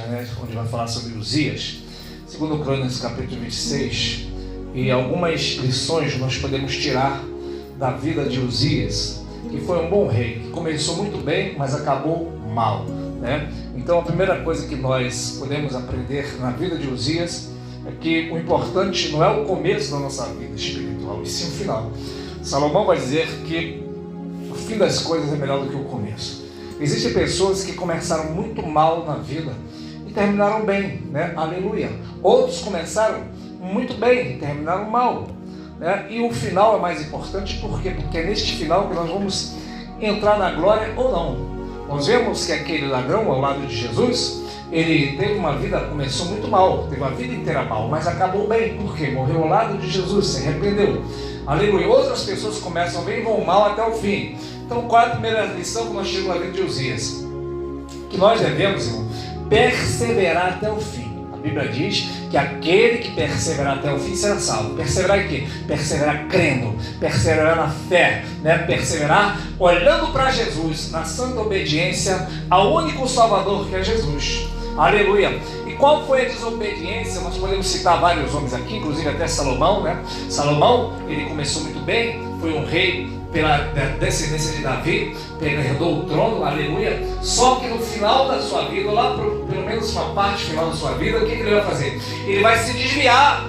né, onde vai falar sobre Uzias, segundo Crônicas, capítulo 26, e algumas lições nós podemos tirar da vida de Uzias, que foi um bom rei, que começou muito bem, mas acabou mal, né? Então a primeira coisa que nós podemos aprender na vida de Uzias é que o importante não é o começo da nossa vida espiritual, e sim o final. Salomão vai dizer que o fim das coisas é melhor do que o começo. Existem pessoas que começaram muito mal na vida e terminaram bem, né? Aleluia. Outros começaram muito bem e terminaram mal, né? E o final é mais importante, por quê? Porque é neste final que nós vamos entrar na glória ou não. Nós vemos que aquele ladrão ao lado de Jesus, ele teve uma vida, começou muito mal, teve a vida inteira mal, mas acabou bem, porque morreu ao lado de Jesus, se arrependeu. Aleluia. Outras pessoas começam bem e vão mal até o fim. Então, qual é a primeira lição que nós tiramos na vida de Uzias? Que nós devemos, irmão, perseverar até o fim. A Bíblia diz que aquele que perseverar até o fim será salvo. Perseverar em quê? Perseverar crendo, perseverar na fé, né? Perseverar olhando para Jesus, na santa obediência ao único Salvador que é Jesus. Aleluia. E qual foi a desobediência? Nós podemos citar vários homens aqui, inclusive até Salomão, né? Salomão, ele começou muito bem, foi um rei pela descendência de Davi, ele herdou o trono, aleluia. Só que no final da sua vida, lá pelo menos uma parte final da sua vida, o que ele vai fazer? Ele vai se desviar,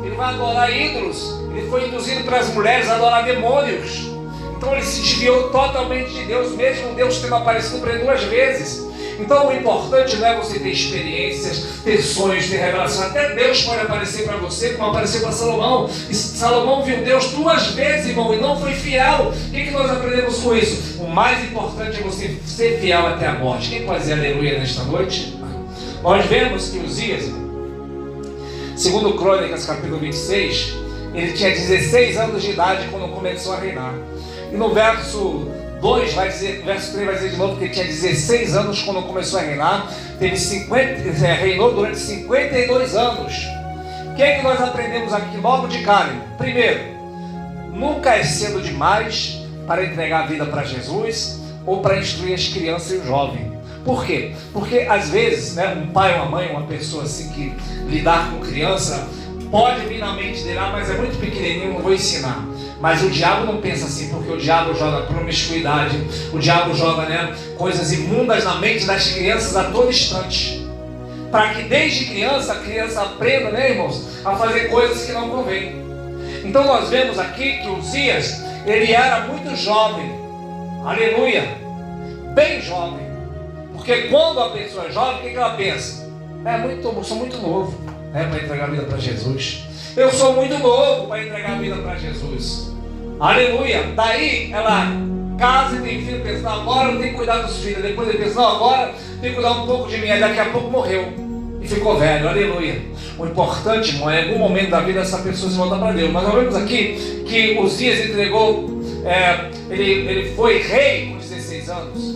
ele vai adorar ídolos, ele foi induzido para as mulheres a adorar demônios. Então ele se desviou totalmente de Deus, mesmo Deus tendo aparecido para ele 2 vezes. Então o importante não é você ter experiências, ter sonhos, ter revelação. Até Deus pode aparecer para você, como apareceu para Salomão. E Salomão viu Deus 2 vezes, irmão, e não foi fiel. O que nós aprendemos com isso? O mais importante é você ser fiel até a morte. Quem pode dizer aleluia nesta noite? Nós vemos que Uzias, segundo Crônicas, capítulo 26, ele tinha 16 anos de idade quando começou a reinar. E no verso 2 vai dizer, verso 3 vai dizer de novo que ele tinha 16 anos quando começou a reinar, reinou durante 52 anos. O que é que nós aprendemos aqui logo de cara? Primeiro, nunca é cedo demais para entregar a vida para Jesus ou para instruir as crianças e os jovens. Por quê? Porque às vezes, né, um pai, uma mãe, uma pessoa assim que lidar com criança, pode vir na mente dele, mas é muito pequenininho, não vou ensinar. Mas o diabo não pensa assim, porque o diabo joga promiscuidade, o diabo joga, né, coisas imundas na mente das crianças a todo instante. Para que desde criança a criança aprenda, né, irmãos, a fazer coisas que não convêm. Então nós vemos aqui que Uzias, ele era muito jovem, aleluia, bem jovem. Porque quando a pessoa é jovem, o que ela pensa? Eu sou muito novo, né, para entregar a vida para Jesus. Eu sou muito novo para entregar a vida para Jesus. Aleluia. Daí ela casa e tem filho, pensa, não, agora eu tenho que cuidar dos filhos. Depois ele pensa, não, agora eu tenho que cuidar um pouco de mim. Aí daqui a pouco morreu e ficou velho. Aleluia. O importante, irmão, é em algum momento da vida essa pessoa se volta para Deus. Mas nós vemos aqui que Uzias entregou, ele foi rei com 16 anos.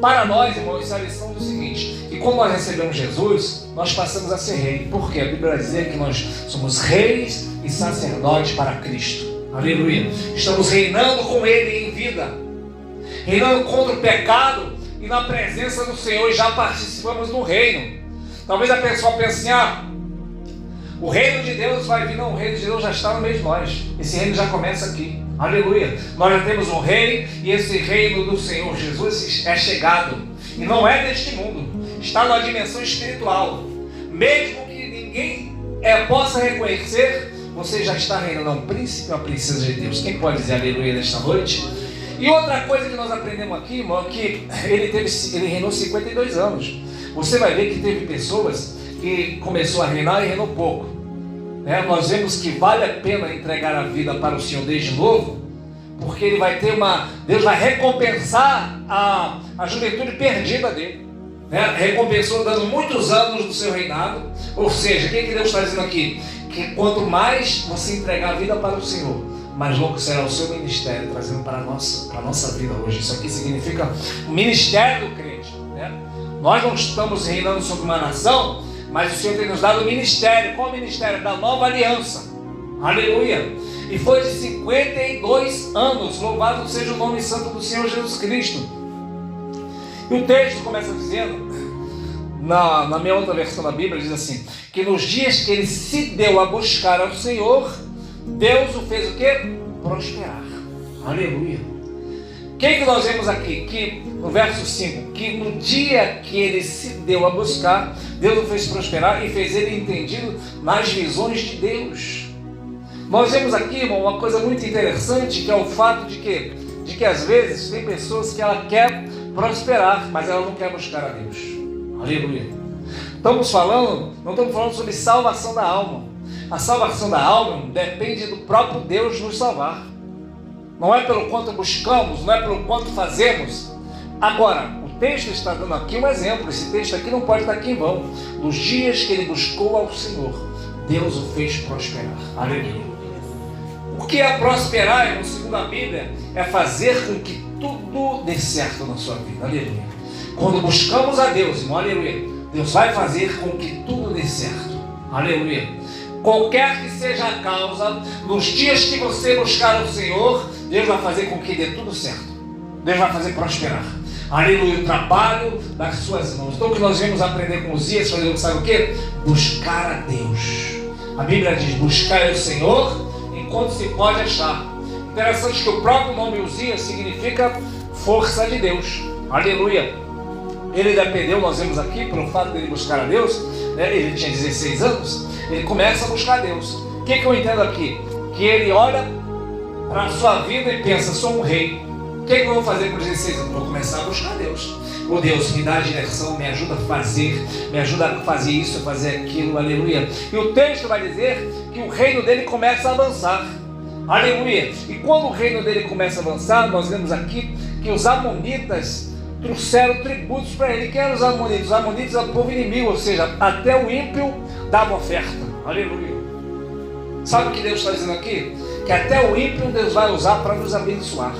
Para nós, irmãos, isso é a lição do seguinte: que quando nós recebemos Jesus, nós passamos a ser rei. Por quê? A Bíblia vai dizer que nós somos reis e sacerdotes para Cristo. Aleluia. Estamos reinando com Ele em vida, reinando contra o pecado e na presença do Senhor, e já participamos do reino. Talvez a pessoa pense assim, o reino de Deus vai vir. Não, o reino de Deus já está no meio de nós. Esse reino já começa aqui. Aleluia. Nós já temos um rei, e esse reino do Senhor Jesus é chegado. E não é deste mundo. Está numa dimensão espiritual. Mesmo que ninguém possa reconhecer, você já está reinando. É um príncipe e uma princesa de Deus. Quem pode dizer aleluia nesta noite? E outra coisa que nós aprendemos aqui, irmão, é que ele reinou 52 anos. Você vai ver que teve pessoas que começou a reinar e reinou pouco. Nós vemos que vale a pena entregar a vida para o Senhor desde novo, porque ele vai ter Deus vai recompensar a juventude perdida dele. Recompensou dando muitos anos do seu reinado. Ou seja, o que Deus está dizendo aqui? Que quanto mais você entregar a vida para o Senhor, mais longo será o seu ministério, trazendo para a nossa vida hoje. Isso aqui significa o ministério do crente, né? Nós não estamos reinando sobre uma nação, mas o Senhor tem nos dado o ministério. Qual o ministério? Da nova aliança. Aleluia. E foi de 52 anos. Louvado seja o nome santo do Senhor Jesus Cristo. E o texto começa dizendo: Na minha outra versão da Bíblia diz assim, que nos dias que ele se deu a buscar ao Senhor, Deus o fez o quê? Prosperar. Aleluia. Quem que nós vemos aqui? Que no verso 5, que no dia que ele se deu a buscar, Deus o fez prosperar e fez ele entendido nas visões de Deus. Nós vemos aqui, irmão, uma coisa muito interessante, que é o fato de que às vezes tem pessoas que ela quer prosperar, mas ela não quer buscar a Deus. Aleluia. Não estamos falando sobre salvação da alma. A salvação da alma depende do próprio Deus nos salvar. Não é pelo quanto buscamos, não é pelo quanto fazemos. Agora, o texto está dando aqui um exemplo. Esse texto aqui não pode estar aqui em vão. Nos dias que ele buscou ao Senhor, Deus o fez prosperar. Aleluia. O que é prosperar, irmão, segundo a Bíblia, é fazer com que tudo dê certo na sua vida. Aleluia. Quando buscamos a Deus, irmão, aleluia, Deus vai fazer com que tudo dê certo. Aleluia. Qualquer que seja a causa, nos dias que você buscar o Senhor, Deus vai fazer com que dê tudo certo. Deus vai fazer prosperar. Aleluia, o trabalho das suas mãos. Então o que nós vamos aprender com Uzias, sabe o quê? Buscar a Deus. A Bíblia diz, buscar o Senhor enquanto se pode achar. Interessante que o próprio nome Uzias significa força de Deus. Aleluia. Ele dependeu, nós vemos aqui, pelo fato de ele buscar a Deus, né? Ele tinha 16 anos, ele começa a buscar a Deus. O que eu entendo aqui? Que ele olha para a sua vida e pensa, sou um rei. O que eu vou fazer com 16 anos? Vou começar a buscar a Deus. Oh Deus, me dá a direção, me ajuda a fazer isso, a fazer aquilo, aleluia. E o texto vai dizer que o reino dele começa a avançar. Aleluia. E quando o reino dele começa a avançar, nós vemos aqui que os amonitas trouxeram tributos para ele. Quem eram os amonitas? Os amonitas eram o povo inimigo, ou seja, até o ímpio dava oferta. Aleluia. Sabe o que Deus está dizendo aqui? Que até o ímpio Deus vai usar para nos abençoar,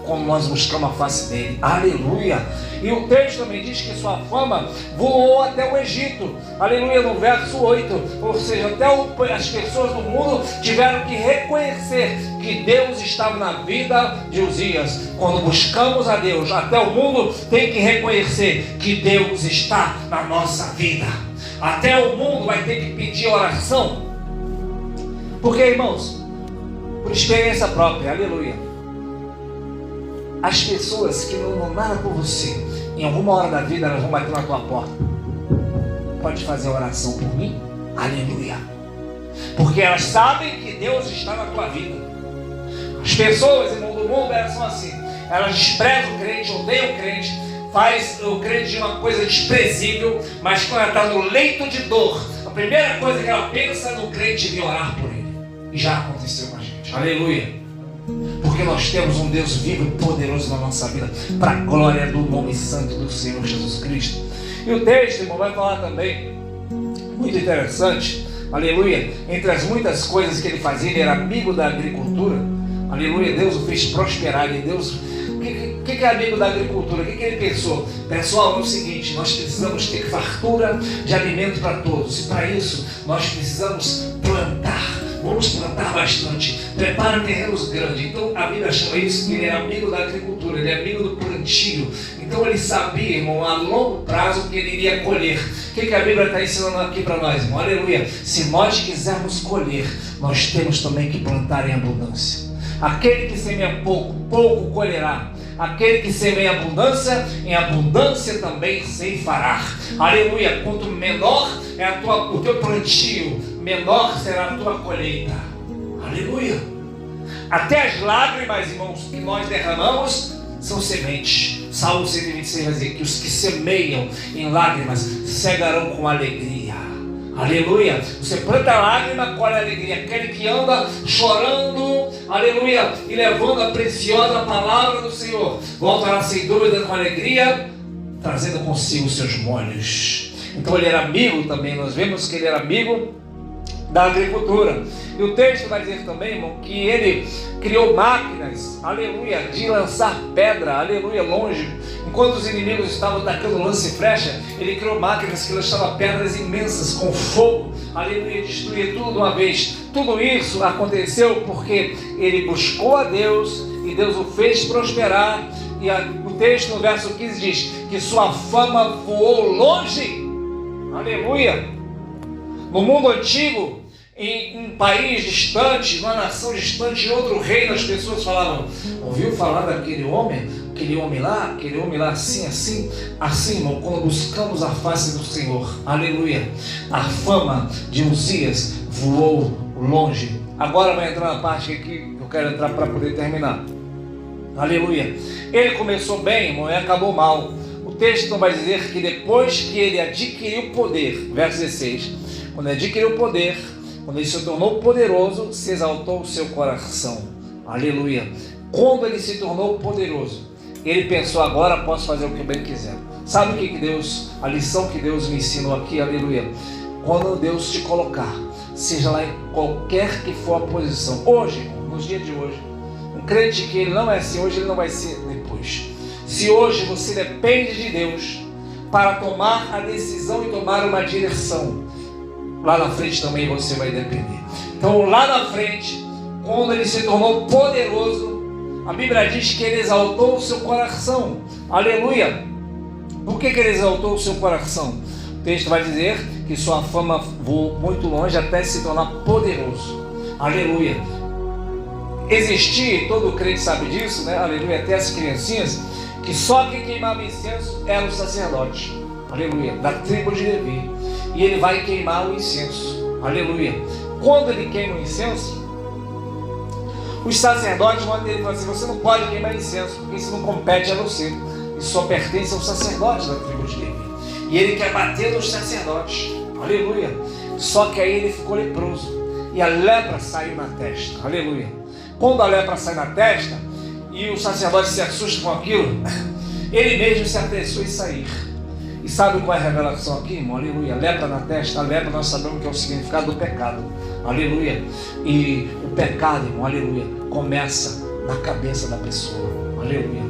como nós buscamos a face dele. Aleluia. E o texto também diz que sua fama voou até o Egito. Aleluia, no verso 8. Ou seja, até as pessoas do mundo tiveram que reconhecer que Deus estava na vida de Uzias. Quando buscamos a Deus, até o mundo tem que reconhecer que Deus está na nossa vida. Até o mundo vai ter que pedir oração. Porque, irmãos, por experiência própria, aleluia, as pessoas que não dão nada por você, em alguma hora da vida elas vão bater na tua porta. Pode fazer oração por mim? Aleluia. Porque elas sabem que Deus está na tua vida. As pessoas, irmão, do mundo, elas são assim. Elas desprezam o crente, odeiam o crente, faz o crente de uma coisa desprezível, mas quando ela está no leito de dor, a primeira coisa que ela pensa é no crente vir orar por ele. E já aconteceu com a gente. Aleluia. Porque nós temos um Deus vivo e poderoso na nossa vida, para a glória do nome santo do Senhor Jesus Cristo. E o texto, irmão, vai falar também, muito interessante, aleluia, entre as muitas coisas que ele fazia, ele era amigo da agricultura. Aleluia, Deus o fez prosperar. E Deus, o que é amigo da agricultura? O que ele pensou? Pessoal, é o seguinte, nós precisamos ter fartura de alimento para todos, e para isso nós precisamos plantar. Vamos plantar bastante, prepara terrenos grandes. Então a Bíblia chama isso que ele era amigo da agricultura, ele é amigo do plantio. Então ele sabia, irmão, a longo prazo que ele iria colher. O que a Bíblia está ensinando aqui para nós, irmão? Aleluia. Se nós quisermos colher, nós temos também que plantar em abundância. Aquele que semeia pouco, pouco colherá. Aquele que semeia em abundância também ceifará. Aleluia. Quanto menor é o teu plantio, menor será a tua colheita. Aleluia. Até as lágrimas, irmãos, que nós derramamos são sementes. Salmo 126 vai dizer que os que semeiam em lágrimas cegarão com alegria. Aleluia. Você planta lágrima, colhe alegria. Aquele que anda chorando, aleluia, e levando a preciosa palavra do Senhor, voltará sem dúvida com alegria, trazendo consigo os seus molhos. Então ele era amigo também. Nós vemos que ele era amigo da agricultura. E o texto vai dizer também, irmão, que ele criou máquinas, aleluia, de lançar pedra, aleluia, longe. Enquanto os inimigos estavam atacando lance e flecha, ele criou máquinas que lançavam pedras imensas com fogo, aleluia, destruía tudo de uma vez. Tudo isso aconteceu porque ele buscou a Deus e Deus o fez prosperar. E o texto no verso 15 diz que sua fama voou longe Aleluia. No mundo antigo, em um país distante, numa nação distante, em outro reino, as pessoas falavam: ouviu falar daquele homem? Aquele homem lá, assim, irmão, quando buscamos a face do Senhor, aleluia, a fama de Uzias voou longe. Agora vai entrar na parte aqui que eu quero entrar para poder terminar. Aleluia. Ele começou bem, irmão, e acabou mal. O texto vai dizer que depois que ele adquiriu poder, verso 16, quando ele adquiriu poder, quando ele se tornou poderoso, se exaltou o seu coração. Aleluia. Quando ele se tornou poderoso, ele pensou: agora posso fazer o que eu bem quiser. Sabe o que Deus, a lição que Deus me ensinou aqui, aleluia? Quando Deus te colocar, seja lá em qualquer que for a posição, hoje, nos dias de hoje, um crente que ele não é assim hoje, ele não vai ser depois. Se hoje você depende de Deus para tomar a decisão e tomar uma direção, lá na frente também você vai depender. Então lá na frente, quando ele se tornou poderoso, a Bíblia diz que ele exaltou o seu coração. Aleluia. Por que ele exaltou o seu coração? O texto vai dizer que sua fama voou muito longe até se tornar poderoso. Aleluia. Existia, todo crente sabe disso, né? Aleluia, até as criancinhas, que só quem queimava incenso era o sacerdote. Aleluia, da tribo de Levi. E ele vai queimar o incenso. Aleluia. Quando ele queima o incenso, os sacerdotes mandam ele falar assim: você não pode queimar incenso, porque isso não compete a você. Isso só pertence aos sacerdotes da tribo de Levi. E ele quer bater nos sacerdotes. Aleluia. Só que aí ele ficou leproso. E a lepra saiu na testa. Aleluia. Quando a lepra sai na testa, e o sacerdote se assusta com aquilo, ele mesmo se apressou em sair. E sabe qual é a revelação aqui, irmão? Aleluia. Lepra na testa. A lepra nós sabemos que é o significado do pecado. Aleluia. E o pecado, irmão, aleluia, começa na cabeça da pessoa. Aleluia.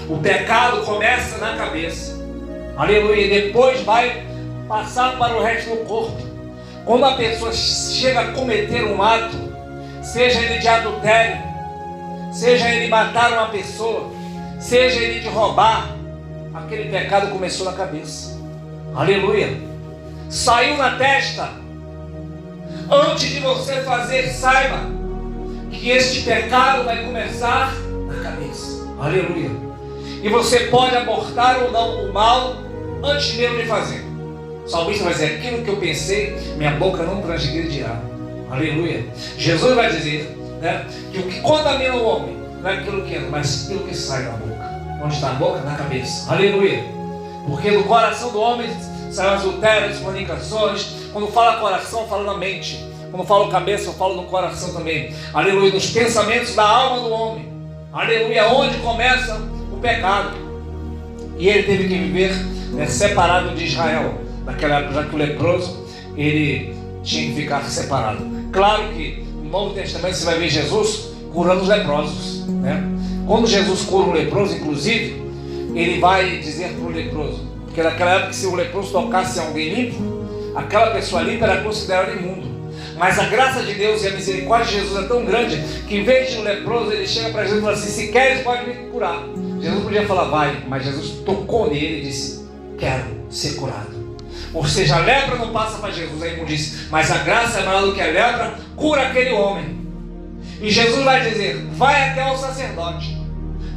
O pecado começa na cabeça. Aleluia. E depois vai passar para o resto do corpo. Quando a pessoa chega a cometer um ato, seja ele de adultério, seja ele matar uma pessoa, seja ele de roubar, aquele pecado começou na cabeça. Aleluia. Saiu na testa. Antes de você fazer, saiba que este pecado vai começar na cabeça. Aleluia. E você pode abortar ou não o mal antes mesmo de fazer. O salmista vai dizer: aquilo que eu pensei, minha boca não transgredirá. Aleluia. Jesus vai dizer, né, que o que contamina o homem não é aquilo que entra, mas aquilo que sai da boca. Onde está a boca? Na cabeça. Aleluia. Porque do coração do homem saem adultérios, fornicações. Quando fala coração, fala na mente. Quando falo cabeça, eu falo no coração também. Aleluia. Nos pensamentos da alma do homem. Aleluia. Onde começa o pecado. E ele teve que viver, né, separado de Israel. Naquela época, já que o leproso, ele tinha que ficar separado. Claro que no Novo Testamento você vai ver Jesus curando os leprosos, né? Quando Jesus cura um leproso, inclusive, ele vai dizer para o leproso, porque naquela época, se o leproso tocasse alguém limpo, aquela pessoa limpa era considerada imundo. Mas a graça de Deus e a misericórdia de Jesus é tão grande que, em vez de um leproso, ele chega para Jesus e fala assim: se queres, pode me curar. Jesus podia falar: vai, mas Jesus tocou nele e disse: quero ser curado. Ou seja, a lepra não passa para Jesus, a imundícia, mas a graça é maior do que a lepra, cura aquele homem. E Jesus vai dizer: vai até o sacerdote,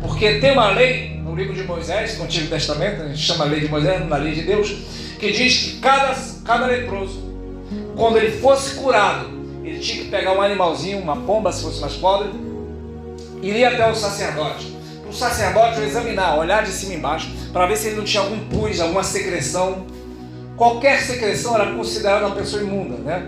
porque tem uma lei no livro de Moisés, no Antigo Testamento, a gente chama a lei de Moisés, na lei de Deus, que diz que cada leproso, quando ele fosse curado, ele tinha que pegar um animalzinho, uma pomba, se fosse mais pobre, e ir até o sacerdote. O sacerdote vai examinar, olhar de cima e embaixo, para ver se ele não tinha algum pus, alguma secreção. Qualquer secreção era considerada uma pessoa imunda, né?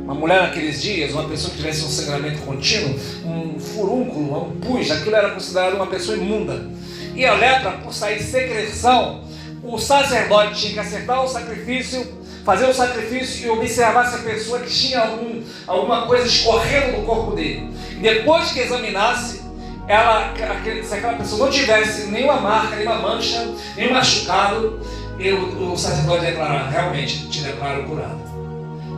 Uma mulher naqueles dias, uma pessoa que tivesse um sangramento contínuo, um furúnculo, um pus, aquilo era considerado uma pessoa imunda. E a lepra, por sair secreção, o sacerdote tinha que acertar o sacrifício, fazer o sacrifício e observar se a pessoa que tinha alguma coisa escorrendo do corpo dele. E depois que examinasse, se aquela pessoa não tivesse nenhuma marca, nenhuma mancha, nenhum machucado, o sacerdote declarava: realmente te declaro curado.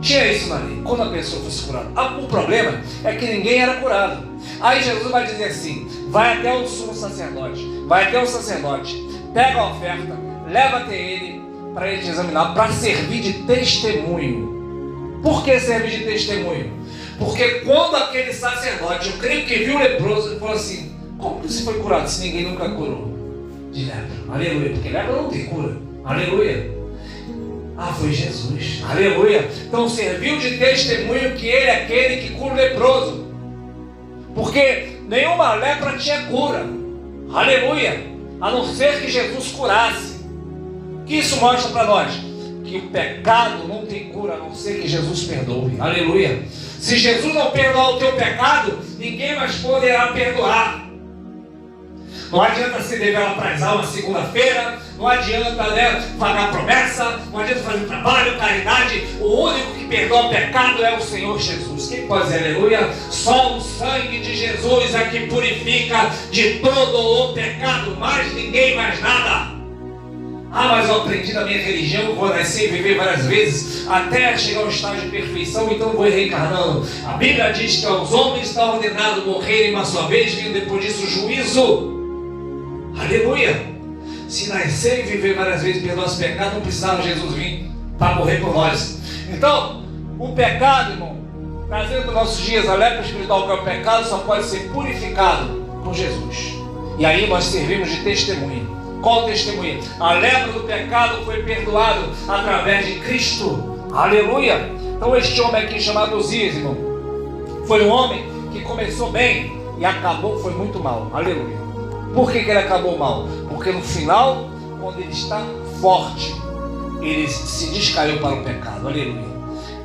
Tinha isso na lei, quando a pessoa fosse curada. O problema é que ninguém era curado. Aí Jesus vai dizer assim: vai até o sumo sacerdote, vai até o sacerdote, pega a oferta, leva até ele, para ele te examinar, para servir de testemunho. Por que servir de testemunho? Porque quando aquele sacerdote, eu creio que viu o leproso, ele falou assim: como que você foi curado se ninguém nunca curou de lepra? Aleluia, porque lepra não tem cura. Aleluia. Ah, foi Jesus. Aleluia. Então serviu de testemunho que ele é aquele que cura o leproso. Porque nenhuma lepra tinha cura. Aleluia. A não ser que Jesus curasse. O que isso mostra para nós? Que o pecado não tem cura a não ser que Jesus perdoe. Aleluia. Se Jesus não perdoar o teu pecado, ninguém mais poderá perdoar. Não adianta se develar para as almas segunda-feira, não adianta, pagar promessa, não adianta fazer trabalho, caridade. O único que perdoa o pecado é o Senhor Jesus. Quem pode dizer aleluia? Só o sangue de Jesus é que purifica de todo o pecado, mais ninguém, mais nada. Ah, mas eu aprendi na minha religião, eu vou nascer e viver várias vezes até chegar ao estágio de perfeição, então eu vou reencarnando. A Bíblia diz que aos homens está ordenado morrerem uma só vez, vindo depois disso o juízo. Aleluia! Se nascer e viver várias vezes pelo nosso pecado, não precisava Jesus vir para morrer por nós. Então, o pecado, irmão, trazendo para os nossos dias a lepra espiritual, que é o pecado, só pode ser purificado por Jesus. E aí nós servimos de testemunha. Qual testemunha? A lepra do pecado foi perdoado através de Cristo. Aleluia! Então este homem aqui chamado Uzias, irmão, foi um homem que começou bem e acabou, foi muito mal. Aleluia! Por que ele acabou mal? Porque no final, quando ele está forte, ele se descaiu para o pecado. Aleluia!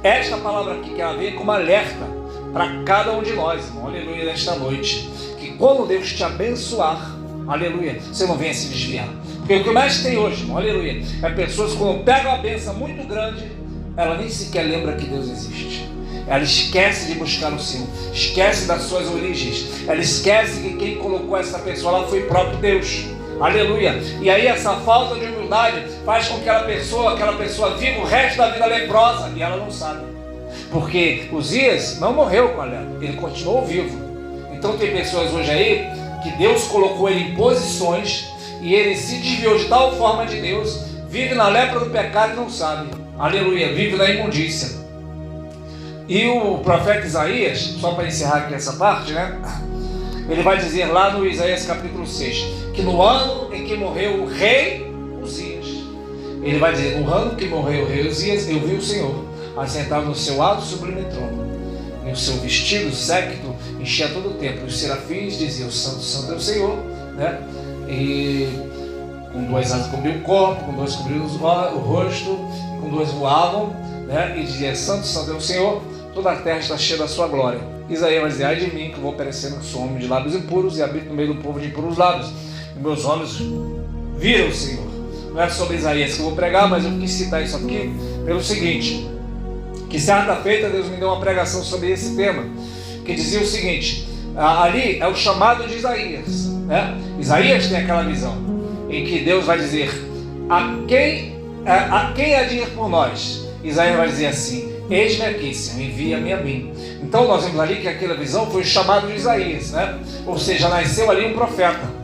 Esta palavra aqui que ela vem como alerta para cada um de nós, irmão. Aleluia! Nesta noite, que quando Deus te abençoar, aleluia, você não venha se desviar. Porque o que mais tem hoje, irmão, aleluia, é pessoas que quando pegam uma bênção muito grande, ela nem sequer lembra que Deus existe. Ela esquece de buscar o Senhor, esquece das suas origens, ela esquece que quem colocou essa pessoa lá foi o próprio Deus. Aleluia. E aí essa falta de humildade faz com que aquela pessoa viva o resto da vida leprosa, e ela não sabe. Porque Uzias não morreu com a lepra, ele continuou vivo. Então tem pessoas hoje aí que Deus colocou ele em posições e ele se desviou de tal forma de Deus, vive na lepra do pecado e não sabe. Aleluia, vive na imundícia. E o profeta Isaías, só para encerrar aqui essa parte, ele vai dizer lá no Isaías capítulo 6, que no ano em que morreu o rei Uzias, ele vai dizer: no ano que morreu o rei Uzias, eu vi o Senhor assentado no seu alto e sublime trono, e o seu vestido séquito enchia todo o templo. Os serafins diziam: Santo, Santo é o Senhor, E com duas asas cobriam o corpo, com duas cobriam o rosto, com duas voavam, E dizia: Santo, Santo é o Senhor, toda a terra está cheia da sua glória. Isaías vai dizer: ai de mim, que vou perecendo, que sou homem de lábios impuros e habito no meio do povo de impuros lábios, e meus olhos viram o Senhor. Não é sobre Isaías que eu vou pregar, mas eu quis citar isso aqui pelo seguinte: que certa feita Deus me deu uma pregação sobre esse tema, que dizia o seguinte: ali é o chamado de Isaías, Isaías tem aquela visão em que Deus vai dizer: a quem há de ir por nós? Isaías vai dizer assim: eis-me aqui, Senhor, envia-me a mim. Então nós vemos ali que aquela visão foi o chamado de Isaías, Ou seja, nasceu ali um profeta.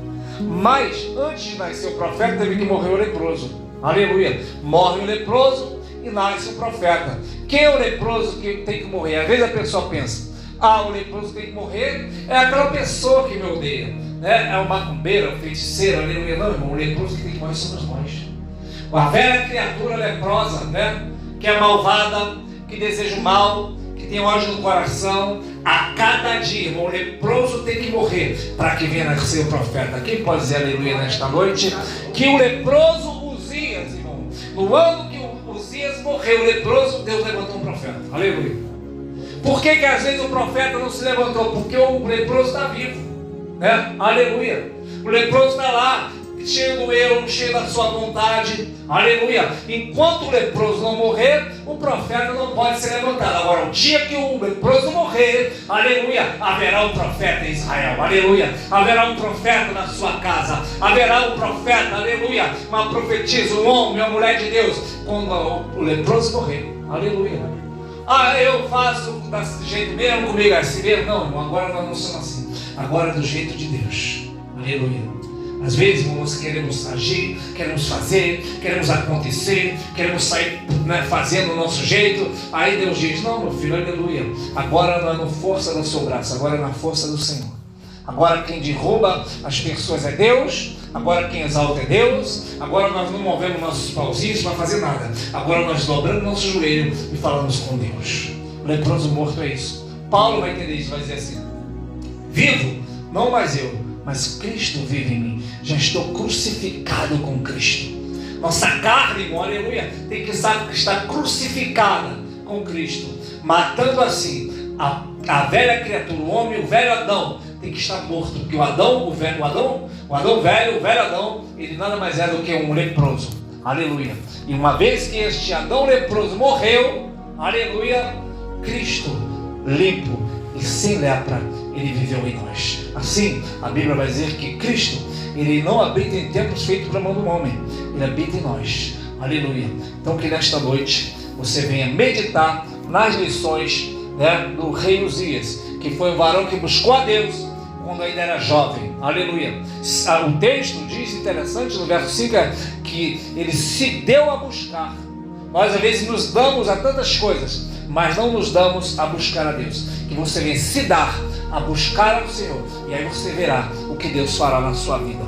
Mas antes de nascer o profeta, teve que morrer o leproso. Aleluia! Morre o leproso e nasce o profeta. Quem é o leproso que tem que morrer? Às vezes a pessoa pensa: o leproso tem que morrer, é aquela pessoa que me odeia, É o macumbeiro, o feiticeiro, aleluia. Não, irmão, o leproso que tem que morrer somos nós. A velha criatura leprosa, que é malvada, que deseja o mal, que tem ódio no coração. A cada dia, irmão, o leproso tem que morrer para que venha nascer o profeta. Quem pode dizer aleluia nesta noite? Que o leproso Uzias, irmão, no ano que o Uzias morreu, o leproso, Deus levantou um profeta. Aleluia. Por que às vezes o profeta não se levantou? Porque o leproso está vivo, Aleluia. O leproso está lá, cheio do eu, cheio da sua vontade. Aleluia. Enquanto o leproso não morrer, o profeta não pode ser levantado. Agora, o dia que o leproso morrer, aleluia, haverá um profeta em Israel. Aleluia. Haverá um profeta na sua casa. Haverá um profeta, aleluia, uma profetisa, um homem, uma mulher de Deus, quando o leproso morrer. Aleluia. Eu faço desse jeito mesmo, comigo assim mesmo. Não, irmão, agora nós não somos assim. Agora é do jeito de Deus. Aleluia. Às vezes, nós queremos agir, queremos fazer, queremos acontecer, queremos sair, né, fazendo o nosso jeito. Aí Deus diz: não, meu filho, aleluia. Agora não é na força do seu braço, agora é na força do Senhor. Agora quem derruba as pessoas é Deus. Agora quem exalta é Deus. Agora nós não movemos nossos pauzinhos para fazer nada. Agora nós dobramos nosso joelho e falamos com Deus. O leproso morto é isso. Paulo vai entender isso, vai dizer assim: vivo, não mais eu, mas Cristo vive em mim. Já estou crucificado com Cristo. Nossa carne, aleluia, tem que estar crucificada com Cristo, matando assim a velha criatura, o homem, o velho Adão tem que estar morto, porque o Adão velho, ele nada mais é do que um leproso, aleluia. E uma vez que este Adão leproso morreu, aleluia, Cristo limpo e sem lepra, ele viveu em nós. Assim, a Bíblia vai dizer que Cristo, ele não habita em templos feitos para mão do homem, ele habita em nós, aleluia. Então que nesta noite você venha meditar nas lições, né, do rei Uzias, que foi um varão que buscou a Deus quando ainda era jovem, aleluia. O texto diz, interessante, no verso 5, que ele se deu a buscar. Nós às vezes nos damos a tantas coisas, mas não nos damos a buscar a Deus. Que você venha se dar a buscar ao Senhor, e aí você verá o que Deus fará na sua vida.